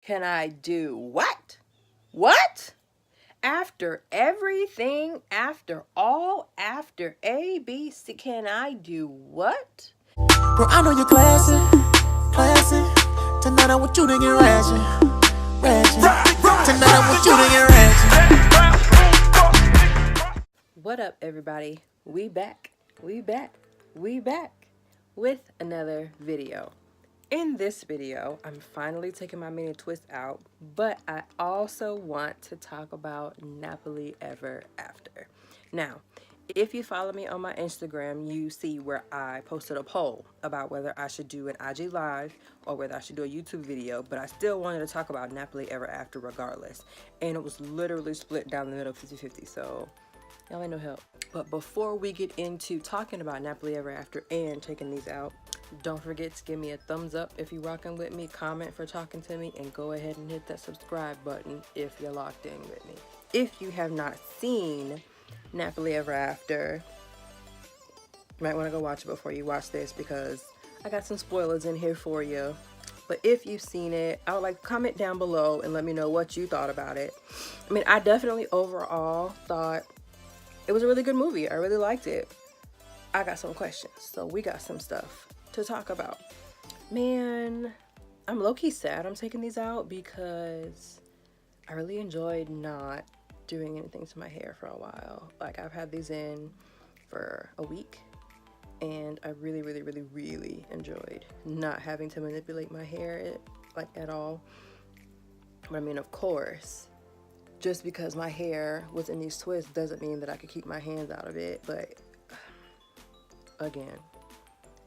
can I do what? What? After everything, after all, after A, B, C, can I do what? Bro, I know you're classy. Tonight I want you to get ratchet. Tonight I want you to get ratchet. What up, everybody? We back with another video. In this video, I'm finally taking my mini twist out, but I also want to talk about Nappily Ever After. Now, if you follow me on my Instagram, you see where I posted a poll about whether I should do an IG Live or whether I should do a YouTube video, but I still wanted to talk about Nappily Ever After regardless. And it was literally split down the middle 50-50, so y'all ain't no help. But before we get into talking about Nappily Ever After and taking these out, don't forget to give me a thumbs up if you're rocking with me, comment for talking to me, and go ahead and hit that subscribe button if you're locked in with me. If you have not seen Nappily Ever After, you might want to go watch it before you watch this because I got some spoilers in here for you. But if you've seen it, I would like to comment down below and let me know what you thought about it. I mean, I definitely overall thought it was a really good movie. I really liked it. I got some questions, so we got some stuff to talk about. Man, I'm low-key sad I'm taking these out because I really enjoyed not doing anything to my hair for a while. Like, I've had these in for a week and I really enjoyed not having to manipulate my hair like at all. But I mean, of course, just because my hair was in these twists doesn't mean that I could keep my hands out of it. But again,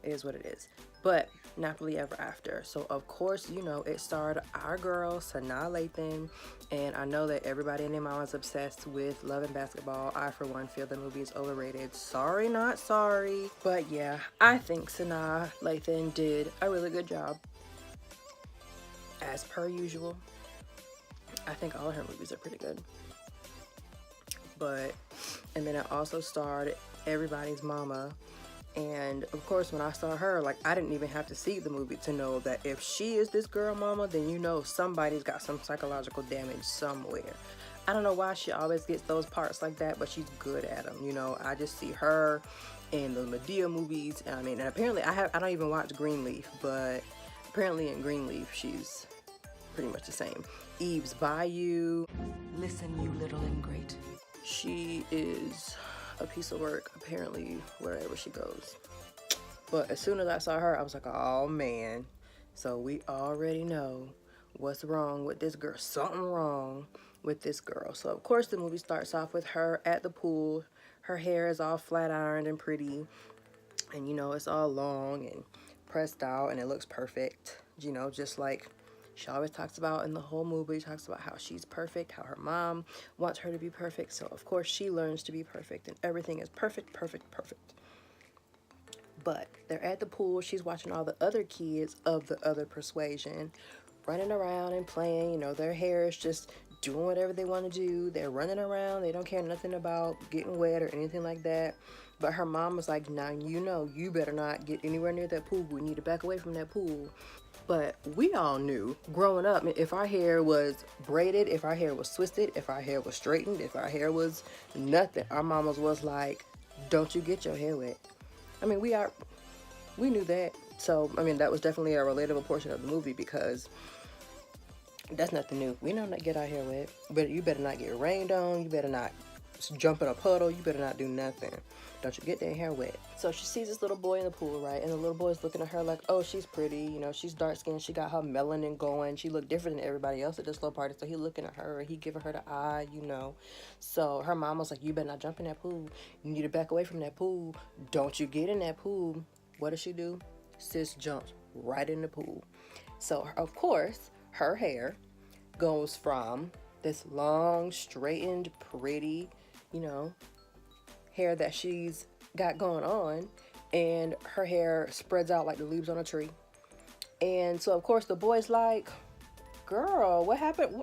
it is what it is. But Nappily Ever After. So of course, you know, it starred our girl, Sanaa Lathan. And I know that everybody and their mom is obsessed with Love and Basketball. I, for one, feel the movie is overrated. Sorry, not sorry. But yeah, I think Sanaa Lathan did a really good job. As per usual. I think all of her movies are pretty good. And then it also starred everybody's mama. And of course, when I saw her, like, I didn't even have to see the movie to know that if she is this girl mama, then you know somebody's got some psychological damage somewhere. I don't know why she always gets those parts like that, but she's good at them. You know, I just see her in the Medea movies. I mean, and apparently I don't even watch Greenleaf, but apparently in Greenleaf, she's pretty much the same. Eve's Bayou. Listen, you little ingrate. She is a piece of work, apparently, wherever she goes. But as soon as I saw her, I was like, oh man. So we already know what's wrong with this girl. Something wrong with this girl. So of course the movie starts off with her at the pool. Her hair is all flat ironed and pretty. And you know, it's all long and pressed out and it looks perfect. You know, just like she always talks about in the whole movie, talks about how she's perfect, how her mom wants her to be perfect. So, of course, she learns to be perfect, and everything is perfect. But they're at the pool. She's watching all the other kids of the other persuasion running around and playing. You know, their hair is just doing whatever they want to do. They're running around. They don't care nothing about getting wet or anything like that. But her mom was like, now, you know, you better not get anywhere near that pool. We need to back away from that pool. But we all knew growing up, if our hair was braided, if our hair was twisted, if our hair was straightened, if our hair was nothing, our mamas was like, don't you get your hair wet. I mean, we knew that. So, I mean, that was definitely a relatable portion of the movie because that's nothing new. We don't get our hair wet, but you better not get rained on. You better not jump in a puddle. You better not do nothing. Don't you get their hair wet. So she sees this little boy in the pool, right? And the little boy's looking at her like, oh, she's pretty. You know, she's dark skinned. She got her melanin going. She looked different than everybody else at this little party. So he looking at her. He giving her the eye, you know. So her mom was like, you better not jump in that pool. You need to back away from that pool. Don't you get in that pool. What does she do? Sis jumps right in the pool. So, of course, her hair goes from this long, straightened, pretty, you know, hair that she's got going on, and her hair spreads out like the leaves on a tree. And so of course the boy's like, girl, what happened?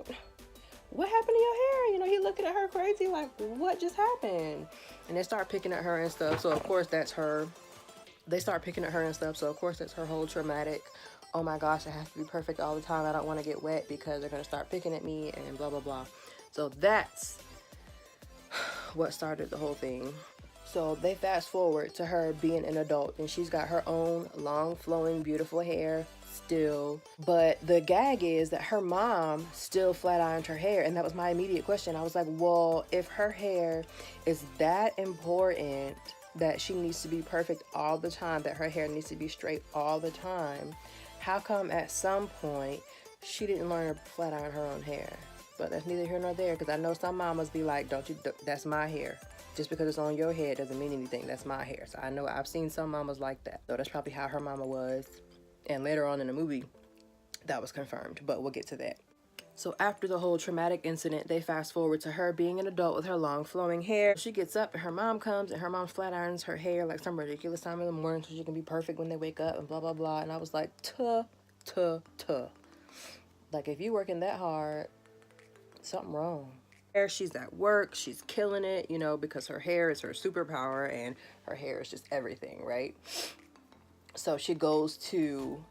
What happened to your hair? You know, he looking at her crazy like, what just happened? And they start picking at her and stuff. So of course that's her. They start picking at her and stuff. So of course that's her whole traumatic oh my gosh, it has to be perfect all the time. I don't want to get wet because they're going to start picking at me and blah, blah, blah. So that's what started the whole thing. So they fast forward to her being an adult, and she's got her own long, flowing, beautiful hair still. But the gag is that her mom still flat ironed her hair, and that was my immediate question. I was like, well, if her hair is that important that she needs to be perfect all the time, that her hair needs to be straight all the time, how come at some point she didn't learn to flat iron her own hair? But that's neither here nor there, because I know some mamas be like, that's my hair. Just because it's on your head doesn't mean anything. That's my hair. So I know I've seen some mamas like that. So that's probably how her mama was. And later on in the movie, that was confirmed. But we'll get to that. So after the whole traumatic incident, they fast forward to her being an adult with her long flowing hair. She gets up and her mom comes and her mom flat irons her hair like some ridiculous time in the morning so she can be perfect when they wake up and blah, blah, blah. And I was like, Like, if you working that hard, something wrong. She's at work, she's killing it, you know, because her hair is her superpower and her hair is just everything, right? So she goes to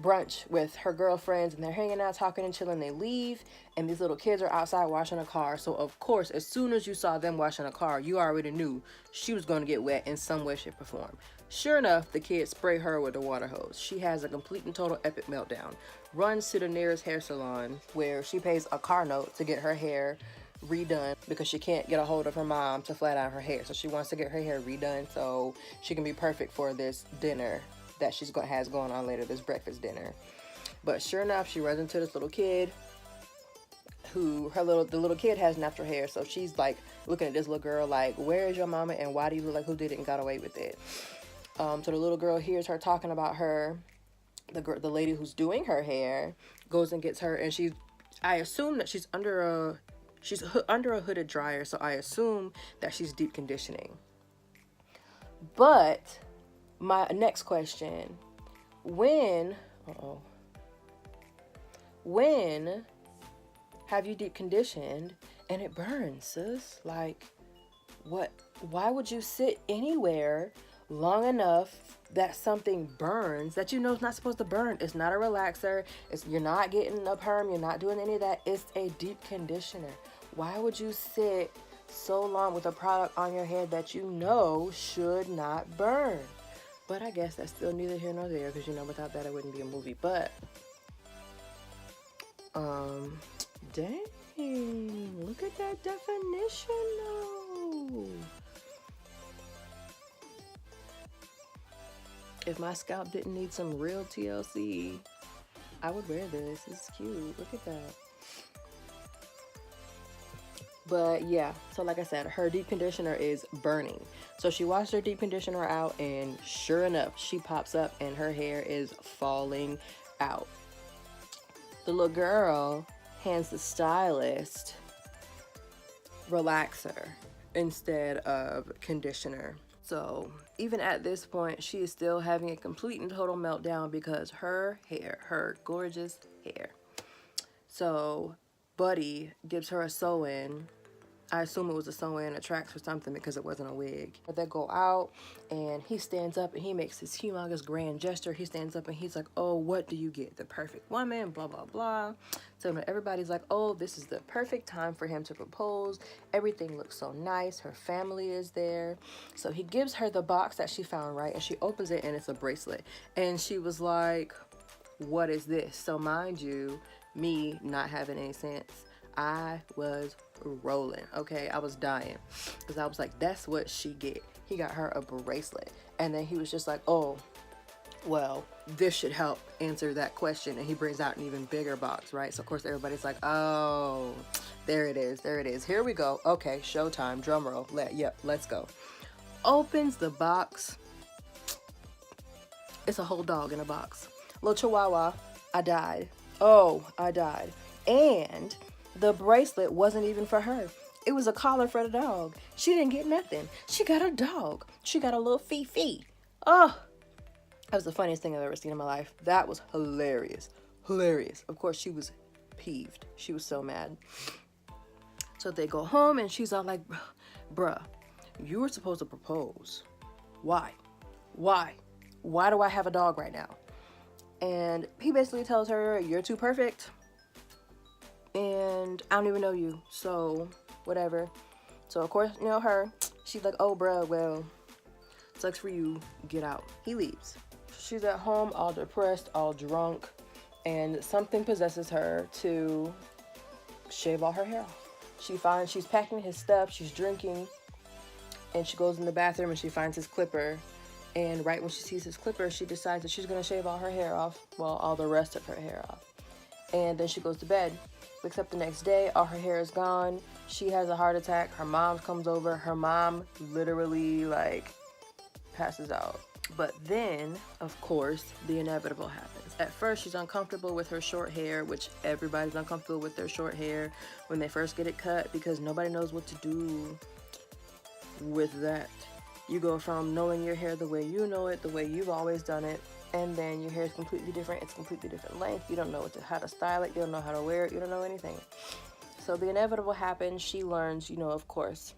brunch with her girlfriends and they're hanging out, talking and chilling. They leave and these little kids are outside washing a car. So of course, as soon as you saw them washing a car, you already knew she was going to get wet in some way, shape, or form. Sure enough, the kids spray her with a water hose. She has a complete and total epic meltdown, runs to the nearest hair salon where she pays a car note to get her hair redone because she can't get a hold of her mom to flat iron her hair. So she wants to get her hair redone so she can be perfect for this dinner that she's has going on later, this breakfast dinner. But sure enough, she runs into this little kid who the little kid has natural hair. So she's like looking at this little girl like, where is your mama and why do you look like who did it and got away with it? So the little girl hears her talking about her. The lady who's doing her hair goes and gets her, and I assume that she's under a hooded dryer, so I assume that she's deep conditioning. But my next question, when have you deep conditioned and it burns, sis? Like, what? Why would you sit anywhere long enough that something burns that you know is not supposed to burn? It's not a relaxer. You're not getting a perm. You're not doing any of that. It's a deep conditioner. Why would you sit so long with a product on your head that you know should not burn? But I guess that's still neither here nor there because, you know, without that it wouldn't be a movie. But dang, look at that definition though. If my scalp didn't need some real TLC, I would wear this. It's cute. Look at that. But yeah, so like I said, her deep conditioner is burning. So she washed her deep conditioner out and sure enough, she pops up and her hair is falling out. The little girl hands the stylist relaxer instead of conditioner. So even at this point, she is still having a complete and total meltdown because her hair, her gorgeous hair. So Buddy gives her a sew-in. I assume it was a sew-in, a Trax or something because it wasn't a wig. But they go out and he stands up and he makes this humongous grand gesture. He stands up and he's like, oh, what do you get? The perfect woman, blah, blah, blah. So everybody's like, oh, this is the perfect time for him to propose. Everything looks so nice. Her family is there. So he gives her the box that she found, right? And she opens it and it's a bracelet. And she was like, what is this? So mind you, me not having any sense, I was rolling, okay? I was dying because I was like, that's what she get. He got her a bracelet. And then he was just like, oh, well, this should help answer that question. And he brings out an even bigger box, right? So of course everybody's like, oh, there it is, there it is. Here we go. Okay, showtime, drum roll. Yep, let's go. Opens the box. It's a whole dog in a box. Little chihuahua. I died. Oh, I died. And the bracelet wasn't even for her. It was a collar for the dog. She didn't get nothing. She got a dog. She got a little Fifi. Oh, that was the funniest thing I've ever seen in my life. That was hilarious. Hilarious. Of course, she was peeved. She was so mad. So they go home and she's all like, bruh, you were supposed to propose. Why? Why? Why do I have a dog right now? And he basically tells her, you're too perfect, and I don't even know you, so whatever. So of course, she's like, oh bruh, well, sucks for you, get out. He leaves. She's at home all depressed, all drunk, and something possesses her to shave all her hair off. She finds she's packing his stuff, she's drinking, and she goes in the bathroom and she finds his clipper. And right when she sees his clipper, she decides that she's gonna shave all her hair off, well, all the rest of her hair off. And then she goes to bed. Wakes up the next day, all her hair is gone. She has a heart attack. Her mom comes over. Her mom literally passes out. But then, of course, the inevitable happens. At first, she's uncomfortable with her short hair, which everybody's uncomfortable with their short hair when they first get it cut, because nobody knows what to do with that. You go from knowing your hair the way you know it, the way you've always done it, and then your hair is completely different. It's completely different length. You don't know how to style it. You don't know how to wear it. You don't know anything. So the inevitable happens. She learns, of course,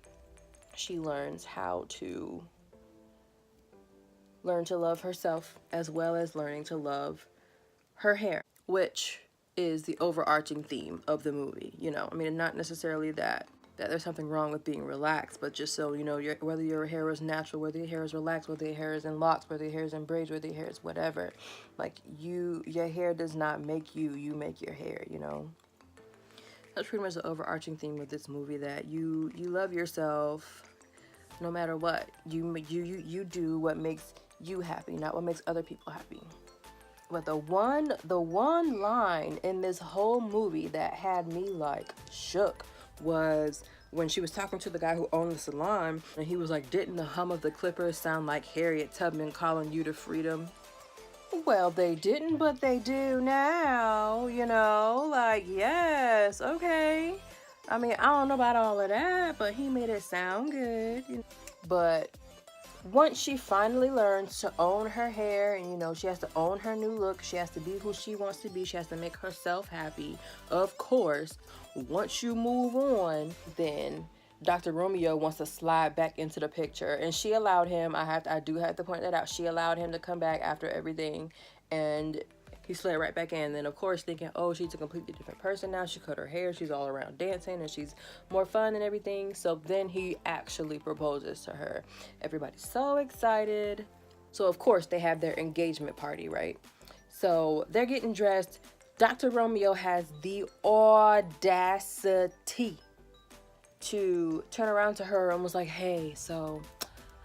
she learns how to learn to love herself, as well as learning to love her hair, which is the overarching theme of the movie. Not necessarily that there's something wrong with being relaxed, but just so whether your hair is natural, whether your hair is relaxed, whether your hair is in locks, whether your hair is in braids, whether your hair is whatever, your hair does not make you, you make your hair. That's pretty much the overarching theme of this movie, that you love yourself no matter what. You do what makes you happy, not what makes other people happy. But the one line in this whole movie that had me shook was when she was talking to the guy who owned the salon, and he was like, didn't the hum of the clippers sound like Harriet Tubman calling you to freedom? Well, they didn't, but they do now, yes, okay. I don't know about all of that, but he made it sound good. But once she finally learns to own her hair, and she has to own her new look, she has to be who she wants to be, she has to make herself happy. Of course, once you move on, then Dr. Romeo wants to slide back into the picture, and she allowed him, I do have to point that out, she allowed him to come back after everything, and he slid right back in. Then of course thinking, oh, she's a completely different person now, she cut her hair, she's all around dancing, and she's more fun and everything. So then he actually proposes to her. Everybody's so excited. So of course they have their engagement party, right? So they're getting dressed. Dr. Romeo has the audacity to turn around to her and was like, hey, so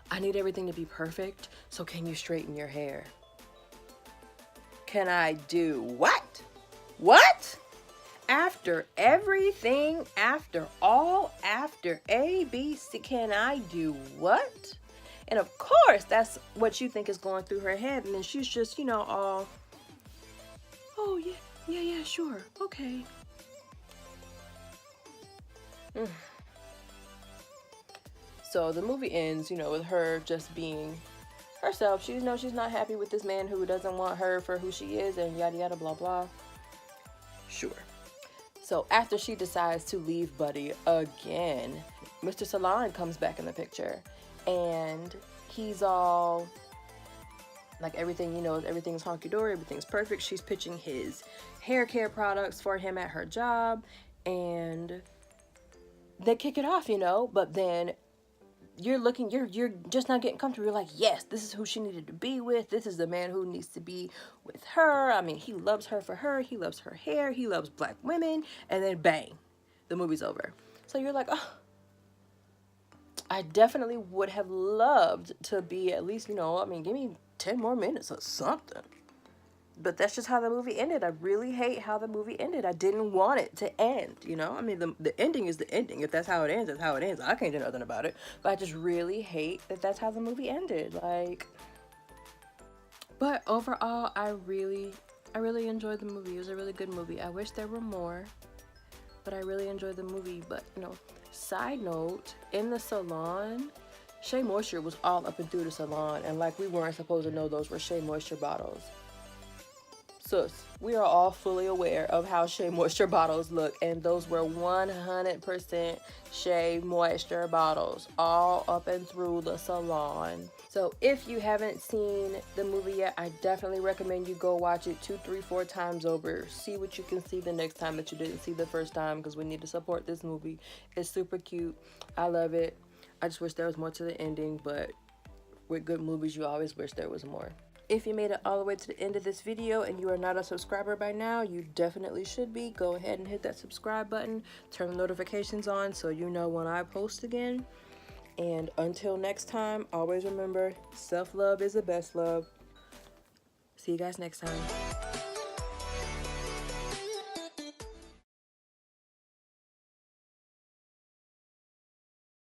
I need everything to be perfect, so can you straighten your hair? Can I do what? What? After everything, after A, B, C, can I do what? And of course, that's what you think is going through her head. And then she's just, all, oh, yeah, sure, okay. So the movie ends, with her just being herself. She's not happy with this man who doesn't want her for who she is, and yada yada blah blah. Sure. So after she decides to leave Buddy again, Mr. Salon comes back in the picture, and he's all everything, everything's honky-dory, everything's perfect. She's pitching his hair care products for him at her job, and they kick it off, but then you're just not getting comfortable. You're like, yes, this is who she needed to be with. This is the man who needs to be with her. He loves her for her. He loves her hair. He loves black women. And then bang, the movie's over. So you're like, oh, I definitely would have loved to be at least, give me 10 more minutes or something. But that's just how the movie ended. I really hate how the movie ended. I didn't want it to end, the ending is the ending. If that's how it ends, that's how it ends. I can't do nothing about it. But I just really hate that that's how the movie ended. But overall, I really enjoyed the movie. It was a really good movie. I wish there were more, but I really enjoyed the movie. But, side note, in the salon, Shea Moisture was all up and through the salon, and we weren't supposed to know those were Shea Moisture bottles. Sus, we are all fully aware of how Shea Moisture bottles look, and those were 100% Shea Moisture bottles, all up and through the salon. So if you haven't seen the movie yet, I definitely recommend you go watch it 2, 3, 4 times over. See what you can see the next time that you didn't see the first time, because we need to support this movie. It's super cute. I love it. I just wish there was more to the ending, but with good movies, you always wish there was more. If you made it all the way to the end of this video and you are not a subscriber by now, you definitely should be. Go ahead and hit that subscribe button, turn the notifications on so you know when I post again. And until next time, always remember, self-love is the best love. See you guys next time.